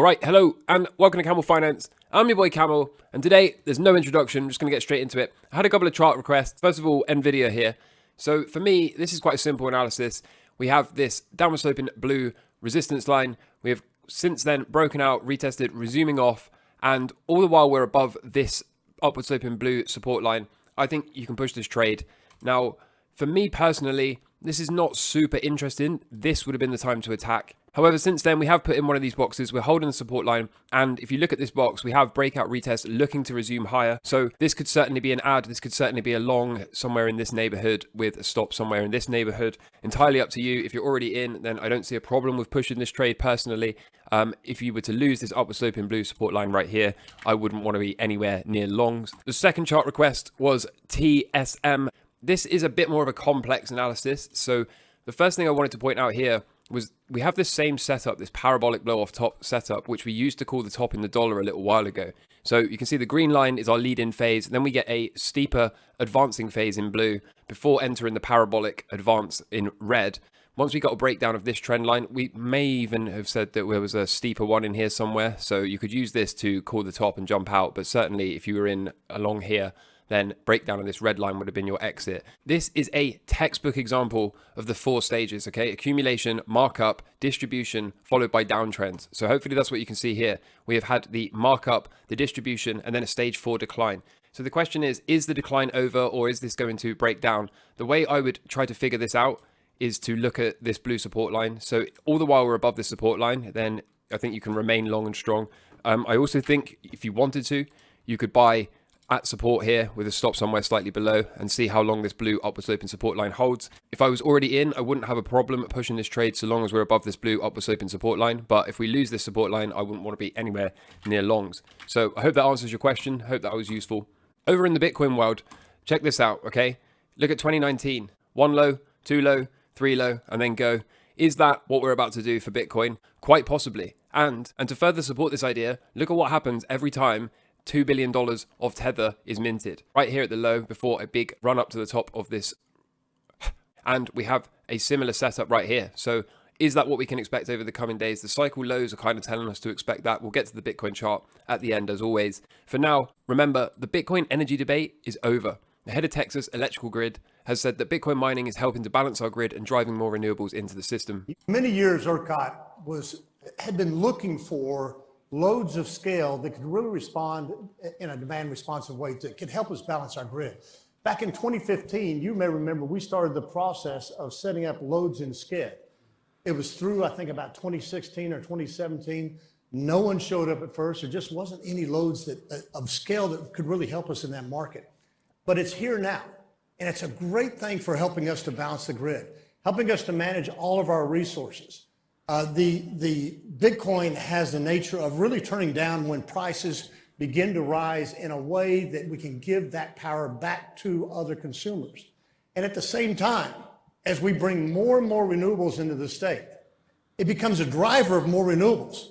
All right, hello and welcome to Camel Finance. I'm your boy Camel, and today there's no introduction, I'm just going to get straight into it. I had a couple of chart requests. First of all, NVIDIA here. So for me, this is quite a simple analysis. We have this downward sloping blue resistance line. We have since then broken out, retested, resuming off, and all the while we're above this upward sloping blue support line. I think you can push this trade. Now, for me personally, this is not super interesting. This would have been the time to attack. However, since then, we have put in one of these boxes. We're holding the support line. And if you look at this box, we have breakout retest looking to resume higher. So this could certainly be an add. This could certainly be a long somewhere in this neighborhood with a stop somewhere in this neighborhood. Entirely up to you. If you're already in, then I don't see a problem with pushing this trade personally. If you were to lose this upward sloping blue support line right here, I wouldn't want to be anywhere near longs. The second chart request was TSM. This is a bit more of a complex analysis. So the first thing I wanted to point out here was we have this same setup, this parabolic blow off top setup, which we used to call the top in the dollar a little while ago. So you can see the green line is our lead-in phase. Then we get a steeper advancing phase in blue before entering the parabolic advance in red. Once we got a breakdown of this trend line, we may even have said that there was a steeper one in here somewhere. So you could use this to call the top and jump out. But certainly if you were in along here, then breakdown of this red line would have been your exit. This is a textbook example of the 4 stages, okay? Accumulation, markup, distribution, followed by downtrends. So hopefully that's what you can see here. We have had the markup, the distribution, and then a stage 4 decline. So the question is the decline over or is this going to break down? The way I would try to figure this out is to look at this blue support line. So all the while we're above the support line, then I think you can remain long and strong. I also think if you wanted to, you could buy at support here with a stop somewhere slightly below and see how long this blue upward sloping support line holds. If I was already in, I wouldn't have a problem pushing this trade so long as we're above this blue upward sloping support line. But if we lose this support line, I wouldn't want to be anywhere near longs. So I hope that answers your question. Hope that was useful. Over in the Bitcoin world, check this out, okay? Look at 2019, 1 low, 2 low, 3 low, and then go. Is that what we're about to do for Bitcoin? Quite possibly. And to further support this idea, look at what happens every time $2 billion of Tether is minted right here at the low before a big run up to the top of this. And we have a similar setup right here. So is that what we can expect over the coming days? The cycle lows are kind of telling us to expect that. We'll get to the Bitcoin chart at the end as always. For now, remember the Bitcoin energy debate is over. The head of Texas Electrical Grid has said that Bitcoin mining is helping to balance our grid and driving more renewables into the system. Many years ERCOT had been looking for loads of scale that could really respond in a demand responsive way that could help us balance our grid. Back in 2015, you may remember we started the process of setting up loads in SCED. It was through, I think, about 2016 or 2017. No one showed up at first. There just wasn't any loads of scale that could really help us in that market. But it's here now. And it's a great thing for helping us to balance the grid, helping us to manage all of our resources. The Bitcoin has the nature of really turning down when prices begin to rise in a way that we can give that power back to other consumers. And at the same time, as we bring more and more renewables into the state, it becomes a driver of more renewables.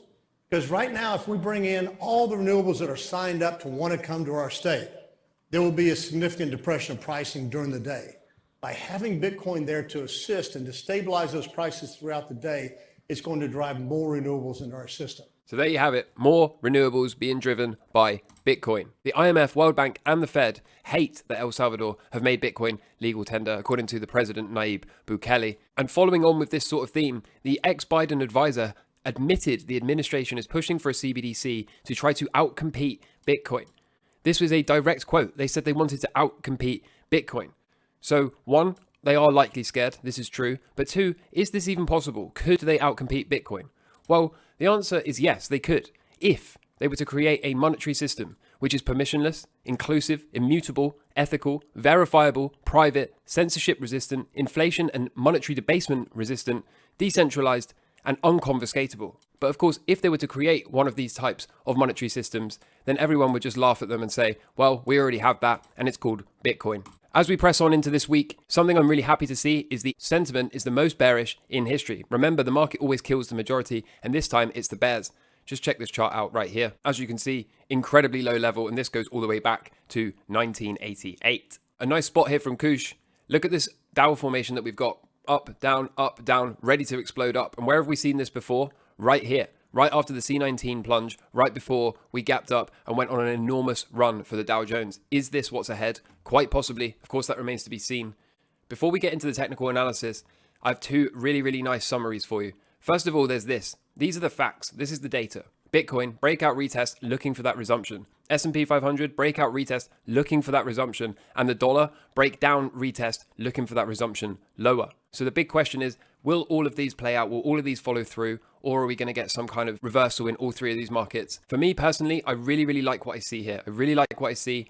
Because right now, if we bring in all the renewables that are signed up to want to come to our state, there will be a significant depression of pricing during the day. By having Bitcoin there to assist and to stabilize those prices throughout the day, it's going to drive more renewables into our system. So there you have it, more renewables being driven by Bitcoin. The IMF, World Bank and the Fed hate that El Salvador have made Bitcoin legal tender, according to the President Nayib Bukele. And following on with this sort of theme, the ex-Biden advisor admitted the administration is pushing for a CBDC to try to outcompete Bitcoin. This was a direct quote. They said they wanted to outcompete Bitcoin. So one, they are likely scared, this is true. But 2, is this even possible? Could they outcompete Bitcoin? Well, the answer is yes, they could, if they were to create a monetary system which is permissionless, inclusive, immutable, ethical, verifiable, private, censorship resistant, inflation and monetary debasement resistant, decentralized, and unconfiscatable. But of course, if they were to create one of these types of monetary systems, then everyone would just laugh at them and say, well, we already have that, and it's called Bitcoin. As we press on into this week, something I'm really happy to see is the sentiment is the most bearish in history. Remember, the market always kills the majority, and this time it's the bears. Just check this chart out right here. As you can see, incredibly low level, and this goes all the way back to 1988. A nice spot here from Kush. Look at this Dow formation that we've got. Up, down, ready to explode up. And where have we seen this before? Right here. right after the C19 plunge, right before we gapped up and went on an enormous run for the Dow Jones. Is this what's ahead? Quite possibly. Of course, that remains to be seen. Before we get into the technical analysis, I have two really nice summaries for you. First of all, there's this. These are the facts. This is the data. Bitcoin, breakout retest, looking for that resumption. S&P 500, breakout retest, looking for that resumption. And the dollar, breakdown retest, looking for that resumption lower. So the big question is, will all of these play out? Will all of these follow through? Or are we going to get some kind of reversal in all three of these markets? For me personally, I really like what I see here. I really like what I see.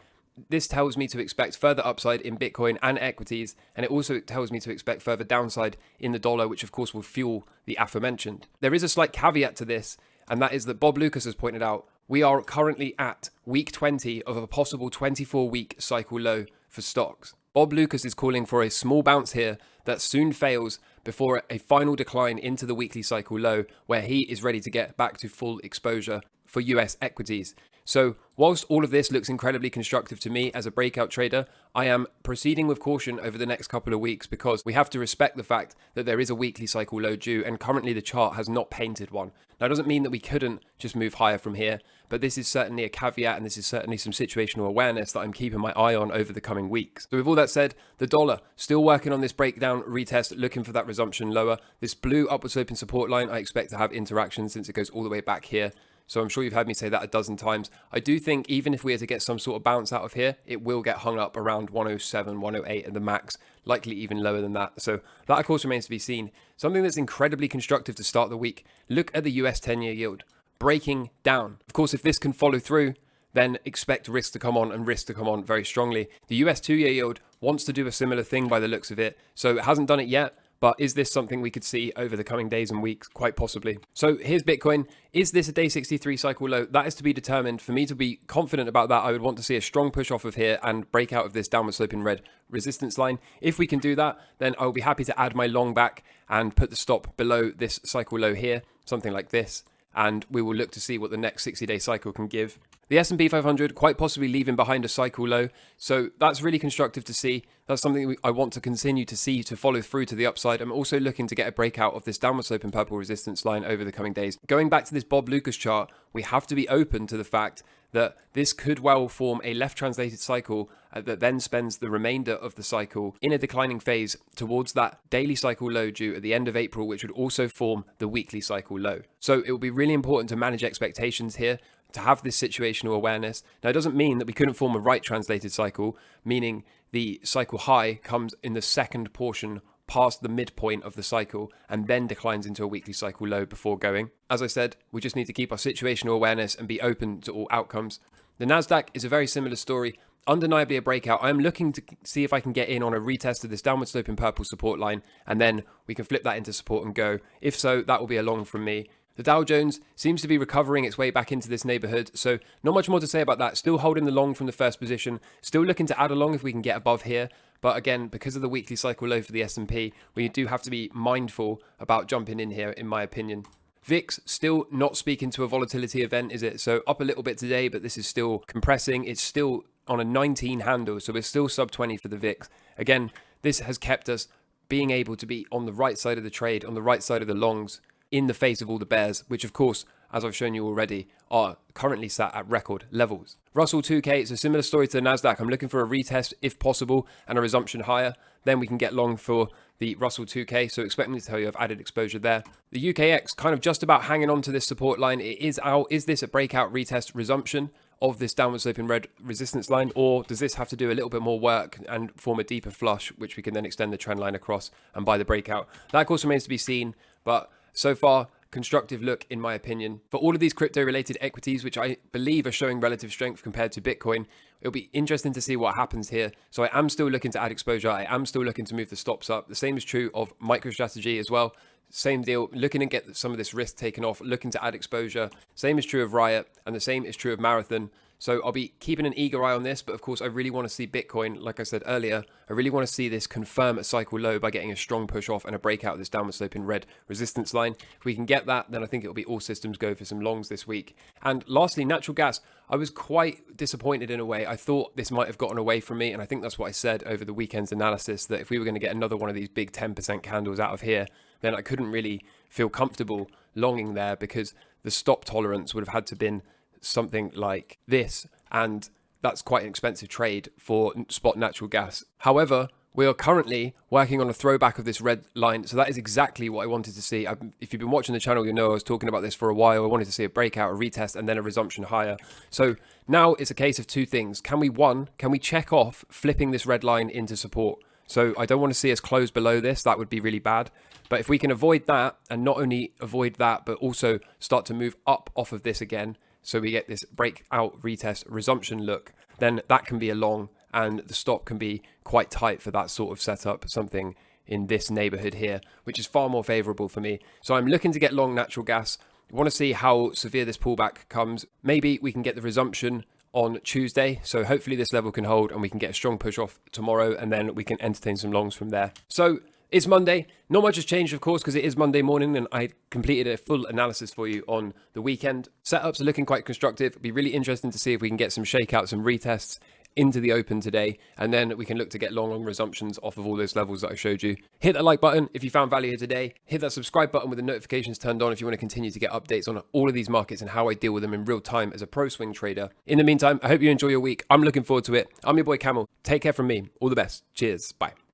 This tells me to expect further upside in Bitcoin and equities, and it also tells me to expect further downside in the dollar, which of course will fuel the aforementioned. There is a slight caveat to this, and that is that Bob Lucas has pointed out we are currently at week 20 of a possible 24-week cycle low for stocks. Bob Lucas is calling for a small bounce here that soon fails before a final decline into the weekly cycle low, where he is ready to get back to full exposure for US equities. So whilst all of this looks incredibly constructive to me as a breakout trader, I am proceeding with caution over the next couple of weeks because we have to respect the fact that there is a weekly cycle low due, and currently the chart has not painted one. Now, it doesn't mean that we couldn't just move higher from here, but this is certainly a caveat, and this is certainly some situational awareness that I'm keeping my eye on over the coming weeks. So with all that said, the dollar still working on this breakdown retest, looking for that resumption lower. This blue upward sloping support line I expect to have interaction since it goes all the way back here. So I'm sure you've heard me say that a dozen times. I do think even if we are to get some sort of bounce out of here, it will get hung up around 107, 108 at the max, likely even lower than that. So that of course remains to be seen. Something that's incredibly constructive to start the week. Look at the US 10-year yield breaking down. Of course, if this can follow through, then expect risk to come on, and risk to come on very strongly. The US 2-year yield wants to do a similar thing by the looks of it. So it hasn't done it yet. But is this something we could see over the coming days and weeks? Quite possibly. So here's Bitcoin. Is this a day 63 cycle low? That is to be determined. For me to be confident about that, I would want to see a strong push off of here and break out of this downward sloping red resistance line. If we can do that, then I'll be happy to add my long back and put the stop below this cycle low here, something like this. And we will look to see what the next 60-day cycle can give. The S&P 500 quite possibly leaving behind a cycle low, so that's really constructive to see. That's something I want to continue to see to follow through to the upside. I'm also looking to get a breakout of this downward sloping purple resistance line over the coming days. Going back to this Bob Lucas chart, we have to be open to the fact that this could well form a left translated cycle that then spends the remainder of the cycle in a declining phase towards that daily cycle low due at the end of April, which would also form the weekly cycle low. So it will be really important to manage expectations here, to have this situational awareness. Now, it doesn't mean that we couldn't form a right translated cycle, meaning the cycle high comes in the second portion past the midpoint of the cycle and then declines into a weekly cycle low before going. As I said, we just need to keep our situational awareness and be open to all outcomes. The Nasdaq is a very similar story. Undeniably a breakout. I'm looking to see if I can get in on a retest of this downward sloping purple support line, and then we can flip that into support and go. If so, that will be a long from me. The Dow Jones seems to be recovering its way back into this neighborhood, so not much more to say about that. Still holding the long from the first position, still looking to add along if we can get above here. But again, because of the weekly cycle low for the S&P, we do have to be mindful about jumping in here, in my opinion. VIX still not speaking to a volatility event, is it? So up a little bit today, but this is still compressing. It's still on a 19 handle, so we're still sub 20 for the VIX. Again, this has kept us being able to be on the right side of the trade, on the right side of the longs, in the face of all the bears, which of course, as I've shown you already, are currently sat at record levels. Russell 2K, it's a similar story to the Nasdaq. I'm looking for a retest if possible and a resumption higher. Then we can get long for the Russell 2K, so expect me to tell you I've added exposure there. The UKX kind of just about hanging on to this support line. It is out. Is this a breakout retest resumption of this downward sloping red resistance line, or does this have to do a little bit more work and form a deeper flush, which we can then extend the trend line across and buy the breakout? That of course remains to be seen, but so far, constructive look in my opinion. For all of these crypto related equities, which I believe are showing relative strength compared to Bitcoin, it'll be interesting to see what happens here. So I am still looking to add exposure. I am still looking to move the stops up. The same is true of MicroStrategy as well. Same deal, looking to get some of this risk taken off, looking to add exposure. Same is true of Riot, and the same is true of Marathon. So I'll be keeping an eager eye on this, but of course I really want to see Bitcoin, like I said earlier, I really want to see this confirm a cycle low by getting a strong push off and a breakout of this downward sloping red resistance line. If we can get that, then I think it'll be all systems go for some longs this week. And lastly, natural gas. I was quite disappointed in a way. I thought this might have gotten away from me, and I think that's what I said over the weekend's analysis, that if we were going to get another one of these big 10% candles out of here, then I couldn't really feel comfortable longing there because the stop tolerance would have had to been something like this, and that's quite an expensive trade for spot natural gas. However, we are currently working on a throwback of this red line, so that is exactly what I wanted to see. If you've been watching the channel, you know I was talking about this for a while. I wanted to see a breakout, a retest, and then a resumption higher. So now it's a case of two things. Can we check off flipping this red line into support? So I don't want to see us close below this. That would be really bad. But if we can avoid that, and not only avoid that, but also start to move up off of this again, so we get this breakout, retest, resumption look, then that can be a long, and the stop can be quite tight for that sort of setup, something in this neighborhood here, which is far more favorable for me. So I'm looking to get long natural gas. I want to see how severe this pullback comes. Maybe we can get the resumption on Tuesday. So hopefully this level can hold and we can get a strong push off tomorrow, and then we can entertain some longs from there. So it's Monday. Not much has changed, of course, because it is Monday morning, and I completed a full analysis for you on the weekend. Setups are looking quite constructive. It'll be really interesting to see if we can get some shakeouts and retests into the open today, and then we can look to get long resumptions off of all those levels that I showed you. Hit that like button if you found value here today. Hit that subscribe button with the notifications turned on if you want to continue to get updates on all of these markets and how I deal with them in real time as a pro swing trader. In the meantime, I hope you enjoy your week. I'm looking forward to it. I'm your boy Camel. Take care from me. All the best. Cheers. Bye.